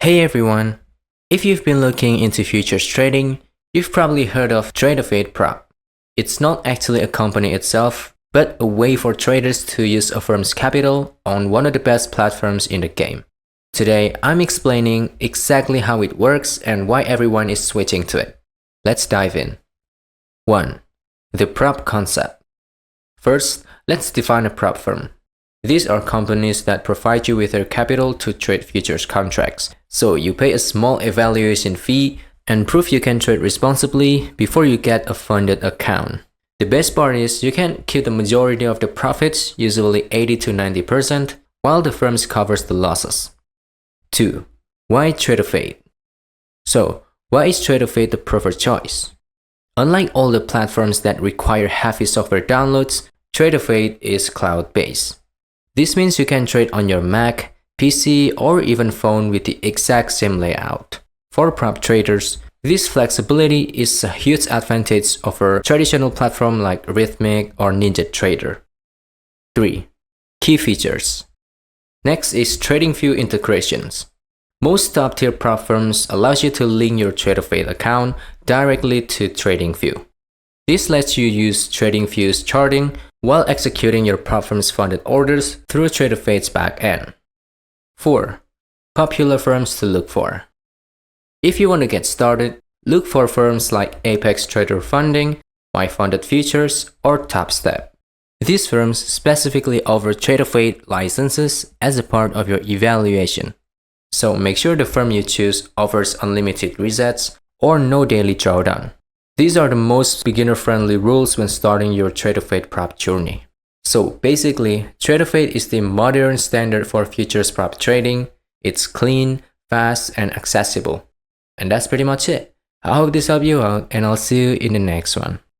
Hey everyone! If you've been looking into futures trading, you've probably heard of Tradovate prop. It's not actually a company itself, but a way for traders to use a firm's capital on one of the best platforms in the game. Today, I'm explaining exactly how it works and why everyone is switching to it. Let's dive in. 1. The prop concept. First, let's define a prop firm. These are companies that provide you with their capital to trade futures contracts. So you pay a small evaluation fee and prove you can trade responsibly before you get a funded account. The best part is you can keep the majority of the profits, usually 80 to 90%, while the firm covers the losses. 2. Why Tradovate? So, why is Tradovate the preferred choice? Unlike all the platforms that require heavy software downloads, Tradovate is cloud-based. This means you can trade on your Mac, PC, or even phone with the exact same layout. For prop traders, this flexibility is a huge advantage over a traditional platform like Rhythmic or NinjaTrader. 3. Key features. Next is TradingView integrations. Most top-tier prop firms allows you to link your Tradovate account directly to TradingView. This lets you use TradingView's charting while executing your prop firm's funded orders through Tradovate's backend. 4. Popular firms to look for. If you want to get started, look for firms like Apex Trader Funding, My Funded Futures, or TopStep. These firms specifically offer Tradovate licenses as a part of your evaluation. So make sure the firm you choose offers unlimited resets or no daily drawdown. These are the most beginner-friendly rules when starting your Tradovate prop journey. So basically, Tradovate is the modern standard for futures prop trading. It's clean, fast, and accessible. And that's pretty much it. I hope this helped you out, and I'll see you in the next one.